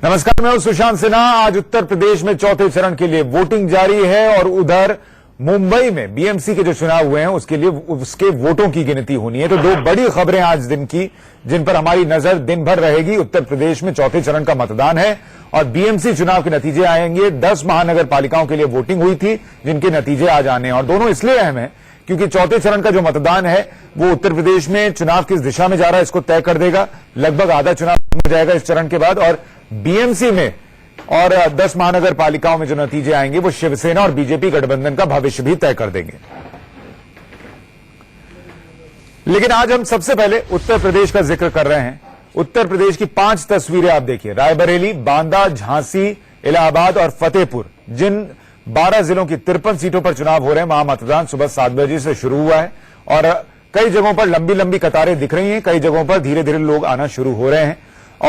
नमस्कार, मैं हूं सुशांत सिन्हा। आज उत्तर प्रदेश में चौथे चरण के लिए वोटिंग जारी है और उधर मुंबई में बीएमसी के जो चुनाव हुए हैं उसके लिए उसके वोटों की गिनती होनी है। तो दो बड़ी खबरें आज दिन की जिन पर हमारी नजर दिन भर रहेगी। उत्तर प्रदेश में चौथे चरण का मतदान है और बीएमसी चुनाव के नतीजे आएंगे। 10 महानगर पालिकाओं के लिए वोटिंग हुई थी जिनके नतीजे आज आने हैं और दोनों इसलिए अहम है क्योंकि चौथे चरण का जो मतदान है वो उत्तर प्रदेश में चुनाव किस दिशा में जा रहा है इसको तय कर देगा। लगभग आधा चुनाव हो जाएगा इस चरण के बाद और बीएमसी में और 10 महानगर पालिकाओं में जो नतीजे आएंगे वो शिवसेना और बीजेपी गठबंधन का भविष्य भी तय कर देंगे। लेकिन आज हम सबसे पहले उत्तर प्रदेश का जिक्र कर रहे हैं। उत्तर प्रदेश की 5 तस्वीरें आप देखिए। रायबरेली, बांदा, झांसी, इलाहाबाद और फतेहपुर, जिन 12 जिलों की 53 सीटों पर चुनाव हो रहे हैं, वहां मतदान सुबह 7 बजे से शुरू हुआ है और कई जगहों पर लंबी लंबी कतारें दिख रही हैं। कई जगहों पर धीरे धीरे लोग आना शुरू हो रहे हैं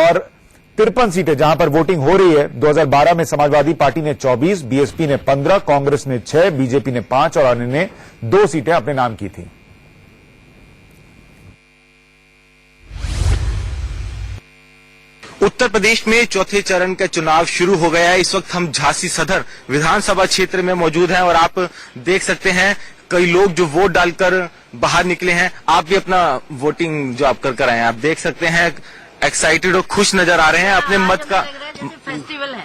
और 53 सीटें जहां पर वोटिंग हो रही है। 2012 में समाजवादी पार्टी ने 24, बीएसपी ने 15, कांग्रेस ने 6, बीजेपी ने 5 और अन्य ने 2 सीटें अपने नाम की थी। उत्तर प्रदेश में चौथे चरण का चुनाव शुरू हो गया है। इस वक्त हम झांसी सदर विधानसभा क्षेत्र में मौजूद हैं और आप देख सकते हैं कई लोग जो वोट डालकर बाहर निकले हैं। आप भी अपना वोटिंग जो आप कर आए हैं, आप देख सकते हैं एक्साइटेड और खुश नजर आ रहे हैं। अपने मत का फेस्टिवल है,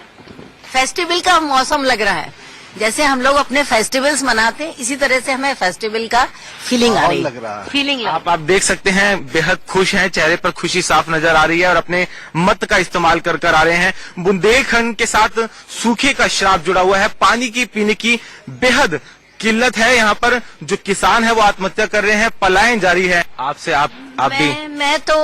फेस्टिवल का मौसम लग रहा है। जैसे हम लोग अपने फेस्टिवल्स मनाते हैं इसी तरह से हमें फेस्टिवल का फीलिंग आ रही है। फीलिंग आप देख सकते हैं बेहद खुश हैं, चेहरे पर खुशी साफ नजर आ रही है और अपने मत का इस्तेमाल कर आ रहे हैं। बुंदेलखंड के साथ सूखे का श्राप जुड़ा हुआ है। पानी की पीने की बेहद किल्लत है। यहाँ पर जो किसान है वो आत्महत्या कर रहे हैं, पलायन जारी है। आपसे आप भी मैं तो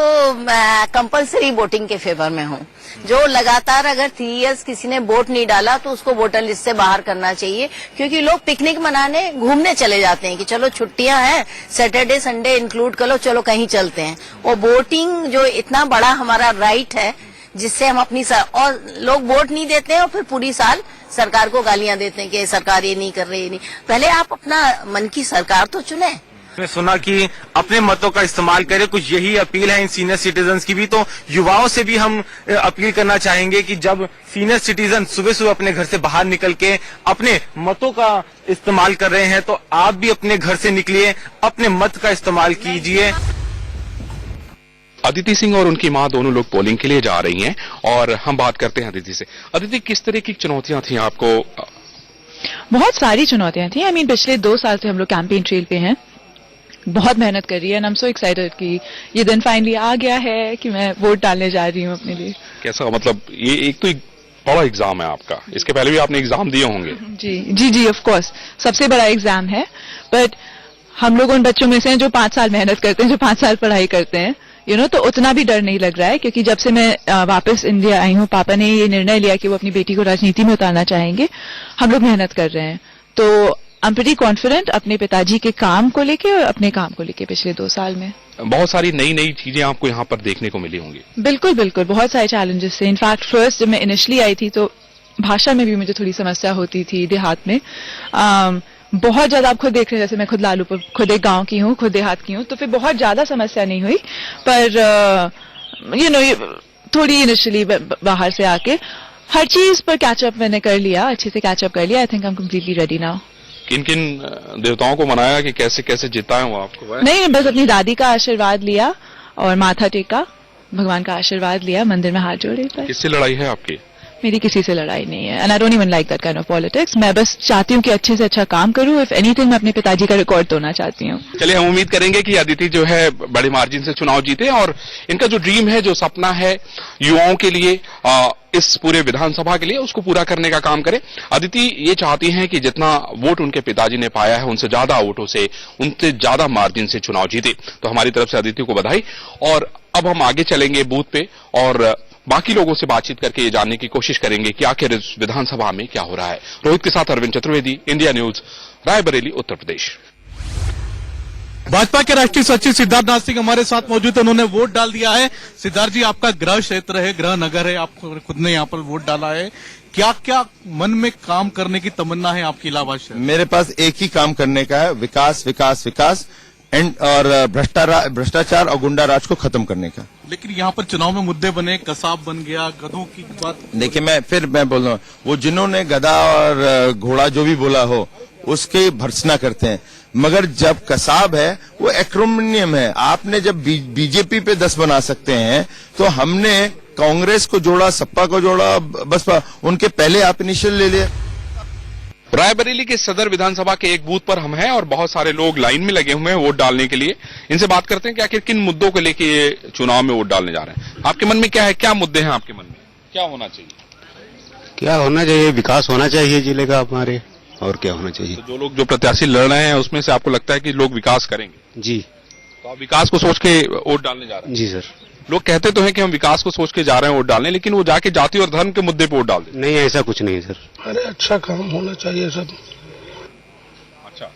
कंपलसरी वोटिंग के फेवर में हूँ। जो लगातार अगर 3 इयर्स किसी ने वोट नहीं डाला तो उसको वोटर लिस्ट से बाहर करना चाहिए, क्योंकि लोग पिकनिक मनाने घूमने चले जाते हैं कि चलो छुट्टियां हैं, सैटरडे संडे इंक्लूड कर लो, चलो कहीं चलते हैं। और वोटिंग जो इतना बड़ा हमारा राइट है जिससे हम अपनी और लोग वोट नहीं देते हैं और फिर पूरी साल सरकार को गालियां देते हैं कि सरकार ये नहीं कर रही, नहीं। पहले आप अपना मन की सरकार तो चुने। मैंने सुना कि अपने मतों का इस्तेमाल करें, कुछ यही अपील है इन सीनियर सिटीजन्स की भी। तो युवाओं से भी हम अपील करना चाहेंगे कि जब सीनियर सिटीजन सुबह सुबह अपने घर से बाहर निकल के अपने मतों का इस्तेमाल कर रहे हैं तो आप भी अपने घर से निकलिए, अपने मत का इस्तेमाल कीजिए। अदिति सिंह और उनकी मां दोनों लोग पोलिंग के लिए जा रही हैं और हम बात करते हैं अदिति से। अदिति, किस तरह की चुनौतियां थी आपको? बहुत सारी चुनौतियां थी। आई मीन पिछले 2 साल से हम लोग कैंपेन ट्रेल पे हैं, बहुत मेहनत कर रही है and I am so excited कि ये दिन फाइनली आ गया है कि मैं वोट डालने जा रही हूँ अपने लिए। कैसा, मतलब ये एक तो बड़ा एग्जाम है आपका, इसके पहले भी आपने एग्जाम दिए होंगे? जी ऑफ कोर्स, सबसे बड़ा एग्जाम है। बट हम लोग उन बच्चों में से हैं जो 5 साल मेहनत करते हैं, जो 5 साल पढ़ाई करते हैं, तो उतना भी डर नहीं लग रहा है। क्योंकि जब से मैं वापस इंडिया आई हूँ, पापा ने ये निर्णय लिया कि वो अपनी बेटी को राजनीति में उतारना चाहेंगे। हम लोग मेहनत कर रहे हैं तो आई एम प्रीटी कॉन्फिडेंट अपने पिताजी के काम को लेके और अपने काम को लेके। पिछले 2 साल में बहुत सारी नई नई चीजें आपको यहाँ पर देखने को मिली होंगी। बिल्कुल, बहुत सारे चैलेंजेस थे। इनफैक्ट फर्स्ट जब मैं इनिशियली आई थी तो भाषा में भी मुझे थोड़ी समस्या होती थी देहात में। बहुत ज्यादा आप खुद देख रहे हैं, जैसे मैं खुद लालूपुर, खुद एक गांव की हूँ, खुद देहात की हूँ, तो फिर बहुत ज्यादा समस्या नहीं हुई। पर थोड़ी इनिशियली बाहर से आके हर चीज पर कैचअप मैंने कर लिया, अच्छे से कैचअप कर लिया। I think I am completely ready now. किन किन देवताओं को मनाया कि कैसे कैसे जिताए वो आपको? नहीं, बस अपनी दादी का आशीर्वाद लिया और माथा टेका, भगवान का आशीर्वाद लिया, मंदिर में हाथ जोड़े। किससे लड़ाई है आपकी? मेरी किसी से लड़ाई नहीं है and I don't even like that kind of politics. मैं बस चाहती हूँ कि अच्छे से अच्छा काम करूँ। इफ एनीथिंग मैं अपने पिताजी का रिकॉर्ड तोड़ना चाहती हूँ। चलिए, हम उम्मीद करेंगे कि अदिति जो है बड़े मार्जिन से चुनाव जीते और इनका जो ड्रीम है, जो सपना है युवाओं के लिए, इस पूरे विधानसभा के लिए, उसको पूरा करने का काम करे। अदिति ये चाहती हैं कि जितना वोट उनके पिताजी ने पाया है उनसे ज्यादा वोटों से, उनसे ज्यादा मार्जिन से चुनाव जीते। तो हमारी तरफ से अदिति को बधाई। और अब हम आगे चलेंगे बूथ पे और बाकी लोगों से बातचीत करके ये जानने की कोशिश करेंगे कि आखिर इस विधानसभा में क्या हो रहा है। रोहित के साथ अरविंद चतुर्वेदी, इंडिया न्यूज, रायबरेली, उत्तर प्रदेश। भाजपा के राष्ट्रीय सचिव सिद्धार्थ नाथ सिंह हमारे साथ मौजूद है, उन्होंने वोट डाल दिया है। सिद्धार्थ जी, आपका गृह क्षेत्र है, गृह नगर है, आप खुद ने यहाँ पर वोट डाला है। क्या क्या मन में काम करने की तमन्ना है आपकी इलाहाबाद शहर? मेरे पास एक ही काम करने का है, विकास विकास विकास। और भ्रष्टाचार और गुंडा राज को खत्म करने का। लेकिन यहाँ पर चुनाव में मुद्दे बने, कसाब बन गया, गधों की बात। देखिए मैं बोल रहा हूँ, वो जिन्होंने गधा और घोड़ा जो भी बोला हो उसके भर्त्सना करते हैं, मगर जब कसाब है वो एक्रोनियम है। आपने जब बीजेपी पे 10 बना सकते हैं तो हमने कांग्रेस को जोड़ा, सपा को जोड़ा, बस उनके पहले आप इनिशियल ले लिए। रायबरेली के सदर विधानसभा के एक बूथ पर हम हैं और बहुत सारे लोग लाइन में लगे हुए हैं वोट डालने के लिए। इनसे बात करते हैं कि आखिर किन मुद्दों को लेके ये चुनाव में वोट डालने जा रहे हैं। आपके मन में क्या है, क्या मुद्दे हैं आपके मन में, क्या होना चाहिए? क्या होना चाहिए? विकास होना चाहिए जिले का हमारे, और क्या होना चाहिए। तो जो लोग जो प्रत्याशी लड़ रहे हैं उसमें से आपको लगता है कि लोग विकास करेंगे? जी। तो आप विकास को सोच के वोट डालने जा रहे हैं? जी सर। लोग कहते तो हैं कि हम विकास को सोच के जा रहे हैं वोट डालने, लेकिन वो जाके जाति और धर्म के मुद्दे पे वोट डाल देते। नहीं, ऐसा कुछ नहीं सर। अरे अच्छा काम होना चाहिए सब। अच्छा,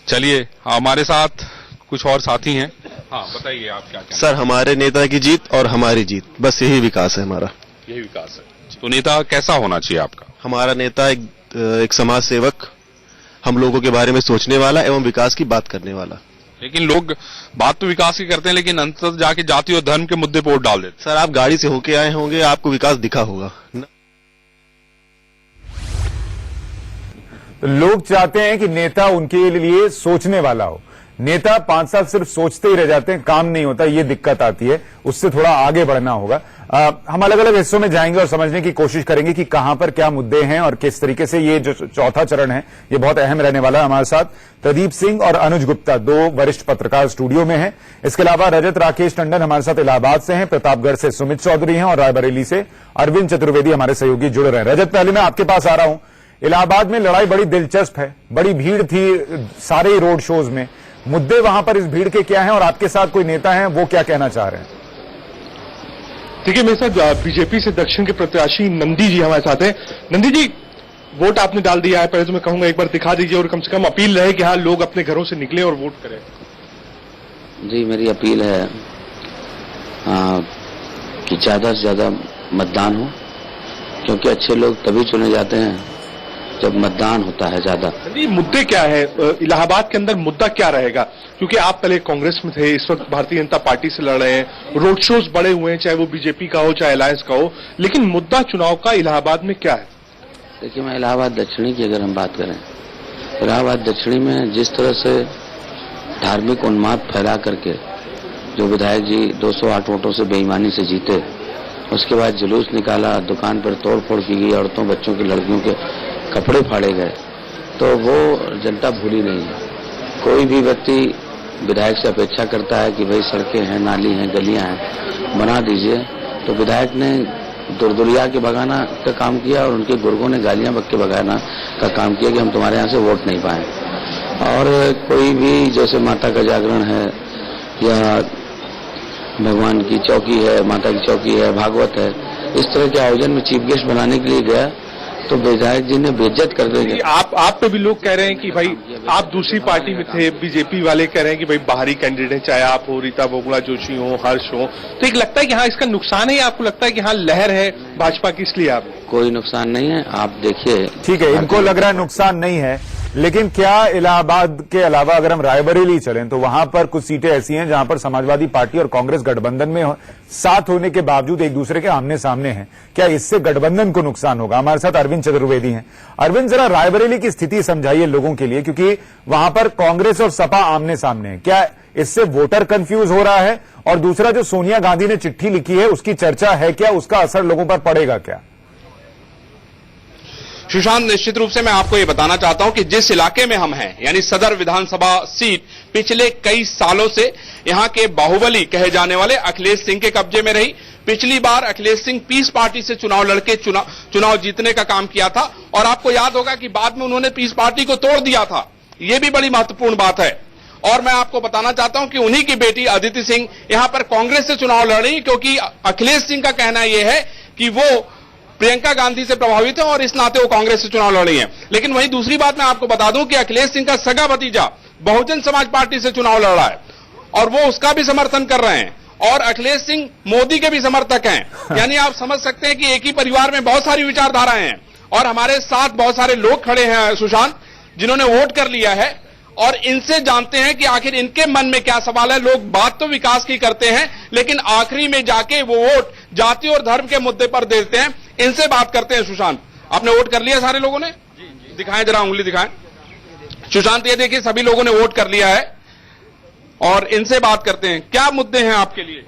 चलिए हमारे साथ कुछ और साथी हैं। हाँ बताइए आप क्या कहना। सर हमारे नेता की जीत और हमारी जीत, बस यही विकास है हमारा। यही विकास है। तो नेता कैसा होना चाहिए आपका? हमारा नेता एक समाज सेवक, हम लोगों के बारे में सोचने वाला एवं विकास की बात करने वाला। लेकिन लोग बात तो विकास की करते हैं, लेकिन अंतर जाके जाति और धर्म के मुद्दे पर वोट डाल देते। सर आप गाड़ी से होके आए होंगे, आपको विकास दिखा होगा। तो लोग चाहते हैं कि नेता उनके लिए सोचने वाला हो। नेता 5 साल सिर्फ सोचते ही रह जाते हैं, काम नहीं होता, ये दिक्कत आती है। उससे थोड़ा आगे बढ़ना होगा। हम अलग अलग हिस्सों में जाएंगे और समझने की कोशिश करेंगे कि कहां पर क्या मुद्दे हैं और किस तरीके से ये जो चौथा चरण है ये बहुत अहम रहने वाला है। हमारे साथ प्रदीप सिंह और अनुज गुप्ता, 2 वरिष्ठ पत्रकार स्टूडियो में हैं। इसके अलावा रजत राकेश टंडन हमारे साथ इलाहाबाद से हैं, प्रतापगढ़ से सुमित चौधरी हैं और रायबरेली से अरविंद चतुर्वेदी हमारे सहयोगी जुड़ रहे हैं। रजत, पहले मैं आपके पास आ रहा हूं। इलाहाबाद में लड़ाई बड़ी दिलचस्प है, बड़ी भीड़ थी सारे ही रोड शोज में। मुद्दे वहां पर इस भीड़ के क्या हैं और आपके साथ कोई नेता हैं, वो क्या कहना चाह रहे हैं? देखिए मेरे साथ बीजेपी से दक्षिण के प्रत्याशी नंदी जी हमारे साथ हैं। नंदी जी, वोट आपने डाल दिया है, पहले तो मैं कहूंगा एक बार दिखा दीजिए और कम से कम अपील रहे कि हाँ लोग अपने घरों से निकले और वोट करें। जी, मेरी अपील है कि ज्यादा से ज्यादा मतदान हो, क्योंकि अच्छे लोग तभी चुने जाते हैं जब मतदान होता है ज्यादा। मुद्दे क्या है इलाहाबाद के अंदर, मुद्दा क्या रहेगा? क्योंकि आप पहले कांग्रेस में थे, इस वक्त भारतीय जनता पार्टी से लड़ रहे हैं, रोड शोज बड़े हुए हैं, चाहे वो बीजेपी का हो चाहे अलायंस का हो, लेकिन मुद्दा चुनाव का इलाहाबाद में क्या है? देखिए, मैं इलाहाबाद दक्षिणी की अगर हम बात करें, इलाहाबाद दक्षिणी में जिस तरह से धार्मिक उन्माद फैला करके जो विधायक जी 208 वोटों से बेईमानी से जीते, उसके बाद जुलूस निकाला, दुकान पर तोड़फोड़ की गई, औरतों बच्चों की लड़कियों के कपड़े फाड़े गए, तो वो जनता भूली नहीं है। कोई भी व्यक्ति विधायक से अपेक्षा करता है कि भाई सड़कें हैं, नाली हैं, गलियां हैं, बना दीजिए। तो विधायक ने दुरदुरिया के भगाना का काम किया और उनके गुर्गों ने गालियां बक के भगाना का काम किया कि हम तुम्हारे यहाँ से वोट नहीं पाए। और कोई भी जैसे माता का जागरण है या भगवान की चौकी है, माता की चौकी है, भागवत है, इस तरह के आयोजन में चीफ गेस्ट बनाने के लिए गया तो विधायक जी ने बेइज्जत कर देंगे। आप पे भी लोग कह रहे हैं कि भाई आप दूसरी पार्टी में थे, बीजेपी वाले कह रहे हैं कि भाई बाहरी कैंडिडेट, चाहे आप हो, रीता बोगड़ा जोशी हो, हर्ष हो, तो एक लगता है कि हाँ इसका नुकसान है, या आपको लगता है कि हाँ लहर है भाजपा की इसलिए आप? कोई नुकसान नहीं है, आप देखिए। ठीक है, इनको लग रहा है नुकसान नहीं है, लेकिन क्या इलाहाबाद के अलावा अगर हम रायबरेली चलें तो वहां पर कुछ सीटें ऐसी हैं जहां पर समाजवादी पार्टी और कांग्रेस गठबंधन में साथ होने के बावजूद एक दूसरे के आमने सामने हैं। क्या इससे गठबंधन को नुकसान होगा? हमारे साथ अरविंद चतुर्वेदी हैं। अरविंद, जरा रायबरेली की स्थिति समझाइए लोगों के लिए, क्योंकि वहां पर कांग्रेस और सपा आमने सामने है। क्या इससे वोटर कंफ्यूज हो रहा है? और दूसरा, जो सोनिया गांधी ने चिट्ठी लिखी है उसकी चर्चा है क्या, उसका असर लोगों पर पड़ेगा क्या? सुशांत, निश्चित रूप से मैं आपको ये बताना चाहता हूं कि जिस इलाके में हम हैं, यानी सदर विधानसभा सीट पिछले कई सालों से यहां के बाहुबली कहे जाने वाले अखिलेश सिंह के कब्जे में रही। पिछली बार अखिलेश सिंह पीस पार्टी से चुनाव लड़के चुनाव जीतने का काम किया था और आपको याद होगा कि बाद में उन्होंने पीस पार्टी को तोड़ दिया था। यह भी बड़ी महत्वपूर्ण बात है। और मैं आपको बताना चाहता हूं कि उन्हीं की बेटी अदिति सिंह यहां पर कांग्रेस से चुनाव लड़ रही, क्योंकि अखिलेश सिंह का कहना यह है कि वो प्रियंका गांधी से प्रभावित है और इस नाते वो कांग्रेस से चुनाव लड़ रही है। लेकिन वहीं दूसरी बात मैं आपको बता दूं कि अखिलेश सिंह का सगा भतीजा बहुजन समाज पार्टी से चुनाव लड़ रहा है और वो उसका भी समर्थन कर रहे हैं और अखिलेश सिंह मोदी के भी समर्थक हैं। यानी आप समझ सकते हैं कि एक ही परिवार में बहुत सारी विचारधाराएं हैं। और हमारे साथ बहुत सारे लोग खड़े हैं सुशांत, जिन्होंने वोट कर लिया है और इनसे जानते हैं कि आखिर इनके मन में क्या सवाल है। लोग बात तो विकास की करते हैं, लेकिन आखिरी में जाके वो वोट जाति और धर्म के मुद्दे पर देते हैं। इनसे बात करते हैं। सुशांत, आपने वोट कर लिया सारे लोगों ने? दिखाएं जरा, उंगली दिखाएं। सुशांत, ये देखिए सभी लोगों ने वोट कर लिया है और इनसे बात करते हैं। क्या मुद्दे हैं आपके लिए?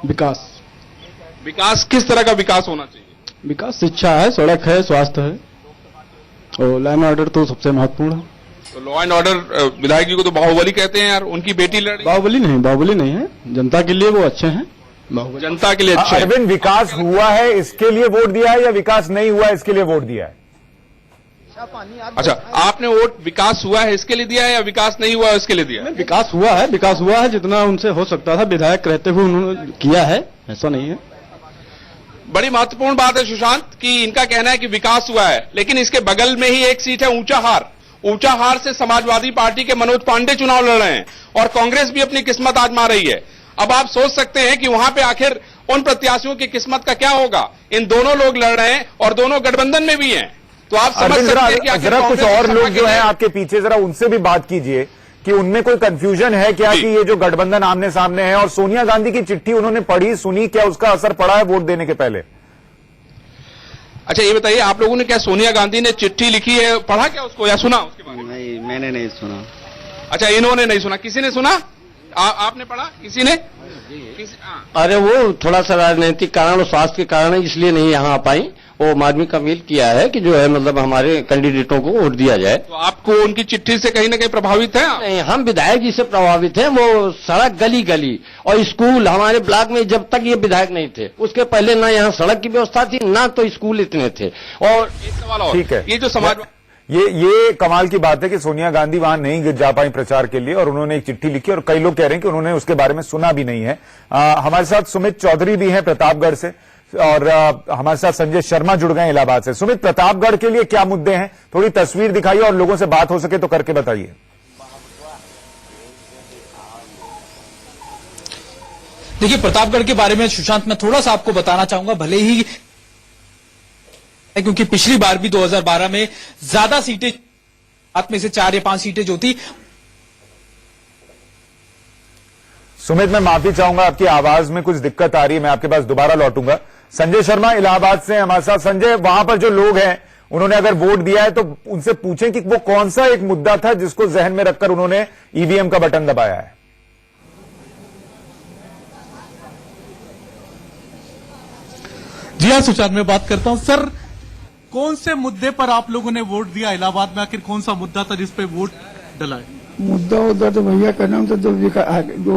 विकास। विकास किस तरह का विकास होना चाहिए? विकास शिक्षा है, सड़क है, स्वास्थ्य है और लॉ एंड ऑर्डर तो सबसे महत्वपूर्ण है। तो लॉ एंड ऑर्डर, विधायक जी को तो बाहुबली कहते हैं यार, उनकी बेटी लड़ रही है। बाहुबली नहीं है, जनता के लिए वो अच्छे हैं। जनता के लिए अच्छे हैं। अरविंद, विकास हुआ है इसके लिए वोट दिया है या विकास नहीं हुआ है इसके लिए वोट दिया है? अच्छा, आपने वोट विकास हुआ है इसके लिए दिया है या विकास नहीं हुआ है इसके लिए दिया है? विकास हुआ है जितना उनसे हो सकता था विधायक रहते हुए उन्होंने किया है, ऐसा नहीं है। बड़ी महत्वपूर्ण बात है सुशांत कि इनका कहना है कि विकास हुआ है, लेकिन इसके बगल में ही एक सीट है ऊंचाहार से समाजवादी पार्टी के मनोज पांडे चुनाव लड़ रहे हैं और कांग्रेस भी अपनी किस्मत आजमा रही है। अब आप सोच सकते हैं कि वहां पे आखिर उन प्रत्याशियों की किस्मत का क्या होगा। इन दोनों लोग लड़ रहे हैं और दोनों गठबंधन में भी हैं, तो आप समझ सकते हैं कि जरा कुछ और लोग जो हैं आपके पीछे, जरा उनसे भी बात कीजिए कि उनमें कोई कंफ्यूजन है क्या कि ये जो गठबंधन आमने सामने है। और सोनिया गांधी की चिट्ठी उन्होंने पढ़ी, सुनी, क्या उसका असर पड़ा है वोट देने के पहले? अच्छा, ये बताइए आप लोगों ने क्या सोनिया गांधी ने चिट्ठी लिखी है, पढ़ा क्या उसको या सुना उसके बारे में? नहीं, मैंने नहीं सुना। अच्छा, इन्होंने नहीं सुना, किसी ने सुना? आपने पढ़ा? किसी ने? अरे वो थोड़ा सा राजनीतिक कारण और स्वास्थ्य के कारण है, इसलिए नहीं यहाँ आ पाई। वो माध्यमिक अपील किया है कि जो है मतलब हमारे कैंडिडेटों को वोट दिया जाए। तो आपको उनकी चिट्ठी से कहीं ना कहीं प्रभावित है? नहीं, हम विधायक जी से प्रभावित हैं। वो सड़क, गली गली और स्कूल हमारे ब्लॉक में जब तक ये विधायक नहीं थे उसके पहले ना यहाँ सड़क की व्यवस्था थी ना तो स्कूल इतने थे। और एक सवाल और, ठीक है, ये जो समाज, ये कमाल की बात है कि सोनिया गांधी वहां नहीं जा पाई प्रचार के लिए और उन्होंने एक चिट्ठी लिखी और कई लोग कह रहे हैं कि उन्होंने उसके बारे में सुना भी नहीं है। हमारे साथ सुमित चौधरी भी हैं प्रतापगढ़ से और हमारे साथ संजय शर्मा जुड़ गए इलाहाबाद से। सुमित, प्रतापगढ़ के लिए क्या मुद्दे हैं? थोड़ी तस्वीर दिखाइए और लोगों से बात हो सके तो करके बताइए। देखिए, प्रतापगढ़ के बारे में सुशांत मैं थोड़ा सा आपको बताना चाहूंगा, भले ही क्योंकि पिछली बार भी 2012 में ज्यादा सीटें, हाथ में से 4 या 5 सीटें जो थी। सुमित, मैं माफी चाहूंगा, आपकी आवाज में कुछ दिक्कत आ रही है, मैं आपके पास दोबारा लौटूंगा। संजय शर्मा इलाहाबाद से हमारे साथ। संजय, वहां पर जो लोग हैं उन्होंने अगर वोट दिया है तो उनसे पूछें कि वो कौन सा एक मुद्दा था जिसको जहन में रखकर उन्होंने ईवीएम का बटन दबाया है। जी हाँ सुशांत, मैं बात करता हूं। सर, कौन से मुद्दे पर आप लोगों ने वोट दिया इलाहाबाद में? आखिर कौन सा मुद्दा था जिस पे वोट डला? मुद्दा उद्दा तो भैया का नाम तो जो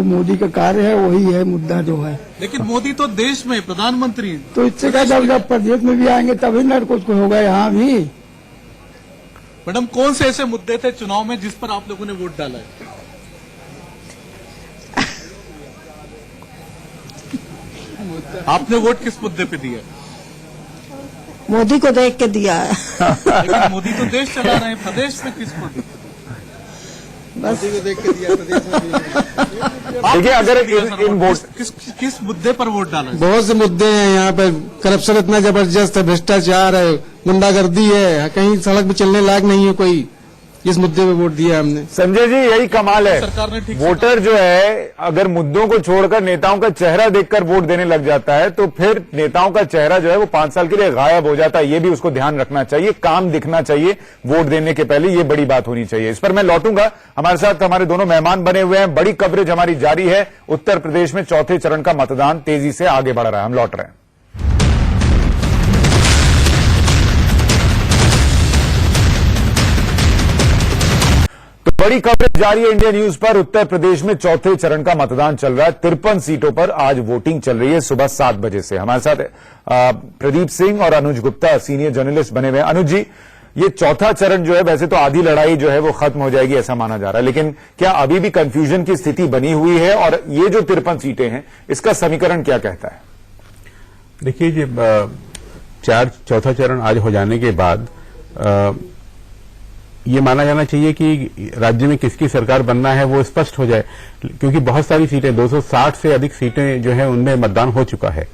मोदी का कार्य है वही है मुद्दा जो है। लेकिन मोदी तो देश में प्रधानमंत्री हैं। तो इससे क्या, जब प्रदेश में भी आएंगे तभी ना कुछ होगा यहाँ भी। मैडम, कौन से ऐसे मुद्दे थे चुनाव में जिस पर आप लोगों ने वोट डाला है? आपने वोट किस मुद्दे पे दिया? मोदी को देख के दिया है। लेकिन मोदी तो देश चला रहे हैं, प्रदेश में किस मुद्दे? मोदी को देख के दिया प्रदेश में। देखिए, अगर इन वोट किस मुद्दे पर वोट डाला? बहुत से मुद्दे हैं यहाँ पे। करप्शन इतना जबरदस्त है, भ्रष्टाचार है, गुंडागर्दी है, कहीं सड़क भी चलने लायक नहीं है कोई। इस मुद्दे पे वोट दिया हमने। संजय जी, यही कमाल है, सरकार ने ठीक वोटर जो है अगर मुद्दों को छोड़कर नेताओं का चेहरा देखकर वोट देने लग जाता है तो फिर नेताओं का चेहरा जो है वो 5 साल के लिए गायब हो जाता है। ये भी उसको ध्यान रखना चाहिए, काम दिखना चाहिए वोट देने के पहले, ये बड़ी बात होनी चाहिए। इस पर मैं लौटूंगा। हमारे साथ हमारे दोनों मेहमान बने हुए हैं, बड़ी कवरेज हमारी जारी है। उत्तर प्रदेश में चौथे चरण का मतदान तेजी से आगे बढ़ रहा है, हम लौट रहे हैं। तो बड़ी कवरेज जारी है इंडिया न्यूज पर। उत्तर प्रदेश में चौथे चरण का मतदान चल रहा है। 53 सीटों पर आज वोटिंग चल रही है सुबह 7 बजे से। हमारे साथ प्रदीप सिंह और अनुज गुप्ता सीनियर जर्नलिस्ट बने हुए हैं। अनुज जी, ये चौथा चरण जो है, वैसे तो आधी लड़ाई जो है वो खत्म हो जाएगी ऐसा माना जा रहा है, लेकिन क्या अभी भी कंफ्यूजन की स्थिति बनी हुई है? और ये जो 53 सीटें हैं इसका समीकरण क्या कहता है? देखिए, चौथा चरण आज हो जाने के बाद ये माना जाना चाहिए कि राज्य में किसकी सरकार बनना है वो स्पष्ट हो जाए, क्योंकि बहुत सारी सीटें, 260 से अधिक सीटें जो है उनमें मतदान हो चुका है।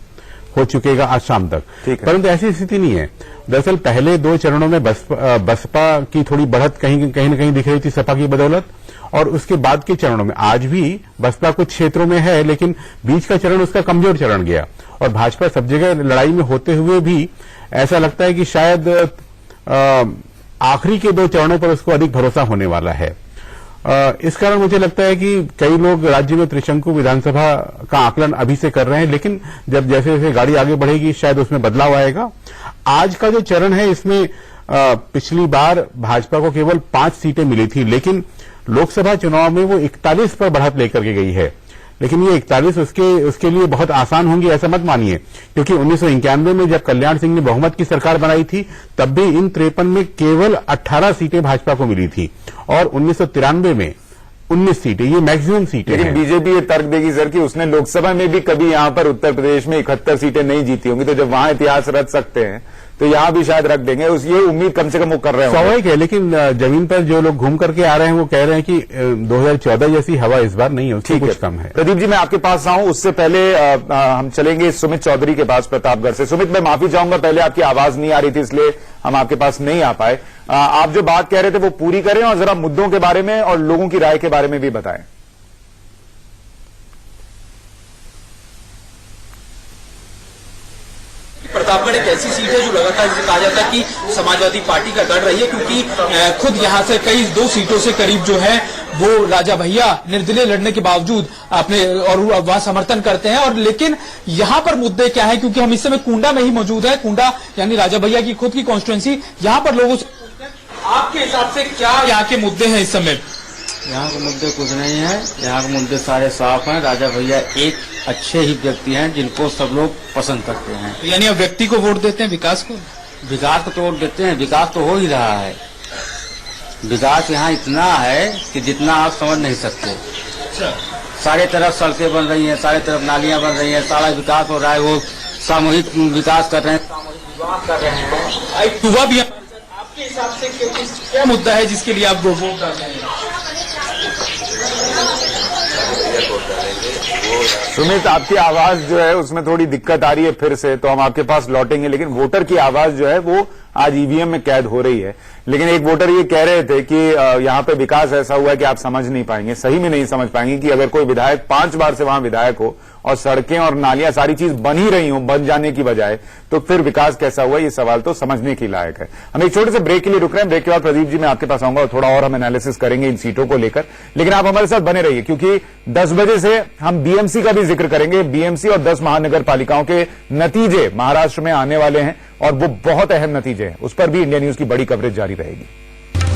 हो चुकेगा आज शाम तक। ठीक है। परंतु ऐसी स्थिति नहीं है। दरअसल पहले 2 चरणों में बसपा की थोड़ी बढ़त कहीं न कहीं दिख रही थी सपा की बदौलत, और उसके बाद के चरणों में आज भी बसपा कुछ क्षेत्रों में है, लेकिन बीच का चरण उसका कमजोर चरण गया, और भाजपा सब जगह लड़ाई में होते हुए भी ऐसा लगता है कि शायद आखिरी के 2 चरणों पर उसको अधिक भरोसा होने वाला है। इस कारण मुझे लगता है कि कई लोग राज्य में त्रिशंकु विधानसभा का आकलन अभी से कर रहे हैं, लेकिन जब जैसे जैसे गाड़ी आगे बढ़ेगी शायद उसमें बदलाव आएगा। आज का जो चरण है इसमें पिछली बार भाजपा को केवल 5 सीटें मिली थी, लेकिन लोकसभा चुनाव में वो 41 पर बढ़त लेकर के गई है। लेकिन ये 41 उसके लिए बहुत आसान होंगी ऐसा मत मानिए, क्योंकि 1991 में जब कल्याण सिंह ने बहुमत की सरकार बनाई थी तब भी इन 53 में केवल 18 सीटें भाजपा को मिली थी, और 1993 में 19 सीटें, ये मैक्सिमम सीटें हैं। लेकिन बीजेपी ये तर्क देगी सर कि उसने लोकसभा में भी कभी यहां पर उत्तर प्रदेश में 71 सीटें नहीं जीती होंगी, तो जब वहां इतिहास रच सकते हैं तो यहां भी शायद रख देंगे। ये उम्मीद कम से कम वो कर रहे हैं। स्वाभाविक है, लेकिन जमीन पर जो लोग घूम करके आ रहे हैं वो कह रहे हैं कि 2014 जैसी हवा इस बार नहीं है, उससे कुछ कम है। प्रदीप जी, मैं आपके पास आऊं उससे पहले हम चलेंगे सुमित चौधरी के पास प्रतापगढ़ से। सुमित, मैं माफी चाहूंगा, पहले आपकी आवाज नहीं आ रही थी इसलिए हम आपके पास नहीं आ पाए। आप जो बात कह रहे थे वो पूरी करें और जरा मुद्दों के बारे में और लोगों की राय के बारे में भी बताएं। प्रतापगढ़ एक ऐसी सीट है जो लगातार जिसे कहा जाता है कि समाजवादी पार्टी का गढ़ रही है, क्योंकि खुद यहां से कई 2 सीटों से करीब जो है वो राजा भैया निर्दलीय लड़ने के बावजूद अपने और वहां समर्थन करते हैं। और लेकिन यहां पर मुद्दे क्या है, क्योंकि हम इस समय कुंडा में ही मौजूद है, कुंडा यानी राजा भैया की खुद की कॉन्स्टिट्यूंसी, यहां पर लोगों से आपके हिसाब से क्या यहाँ के मुद्दे हैं इस समय? यहाँ के मुद्दे कुछ नहीं है, यहाँ के मुद्दे सारे साफ हैं। राजा भैया एक अच्छे ही व्यक्ति हैं जिनको सब लोग पसंद करते हैं। यानी अब व्यक्ति को वोट देते हैं, विकास को? विकास को तो वोट देते हैं, विकास तो हो ही रहा है। विकास यहाँ इतना है कि जितना आप समझ नहीं सकते। अच्छा। सारे तरफ सड़कें बन रही हैं, सारे तरफ नालियां बन रही हैं, सारा विकास हो रहा है। वो सामूहिक विकास कर रहे हैं, सामूहिक विवाह कर रहे हैं। युवा भी आपके हिसाब से क्या मुद्दा है जिसके लिए आप वोट डालते हैं? सुमित, आपकी आवाज जो है उसमें थोड़ी दिक्कत आ रही है, फिर से तो हम आपके पास लौटेंगे, लेकिन वोटर की आवाज जो है वो आज ईवीएम में कैद हो रही है। लेकिन एक वोटर ये कह रहे थे कि यहाँ पे विकास ऐसा हुआ है कि आप समझ नहीं पाएंगे, सही में नहीं समझ पाएंगे कि अगर कोई विधायक 5 बार से वहां विधायक हो और सड़कें और नालियां सारी चीज बन ही रही हो बन जाने की बजाय, तो फिर विकास कैसा हुआ, ये सवाल तो समझने के लायक है। हम एक छोटे से ब्रेक के लिए रुक रहे हैं। ब्रेक के बाद प्रदीप जी मैं आपके पास आऊंगा और थोड़ा और हम एनालिसिस करेंगे इन सीटों को लेकर, लेकिन आप हमारे साथ बने रहिए क्योंकि 10 बजे से हम बीएमसी का भी जिक्र करेंगे। बीएमसी और 10 महानगर पालिकाओं के नतीजे महाराष्ट्र में आने वाले हैं और वो बहुत अहम नतीजे हैं, उस पर भी इंडिया न्यूज की बड़ी कवरेज जारी रहेगी।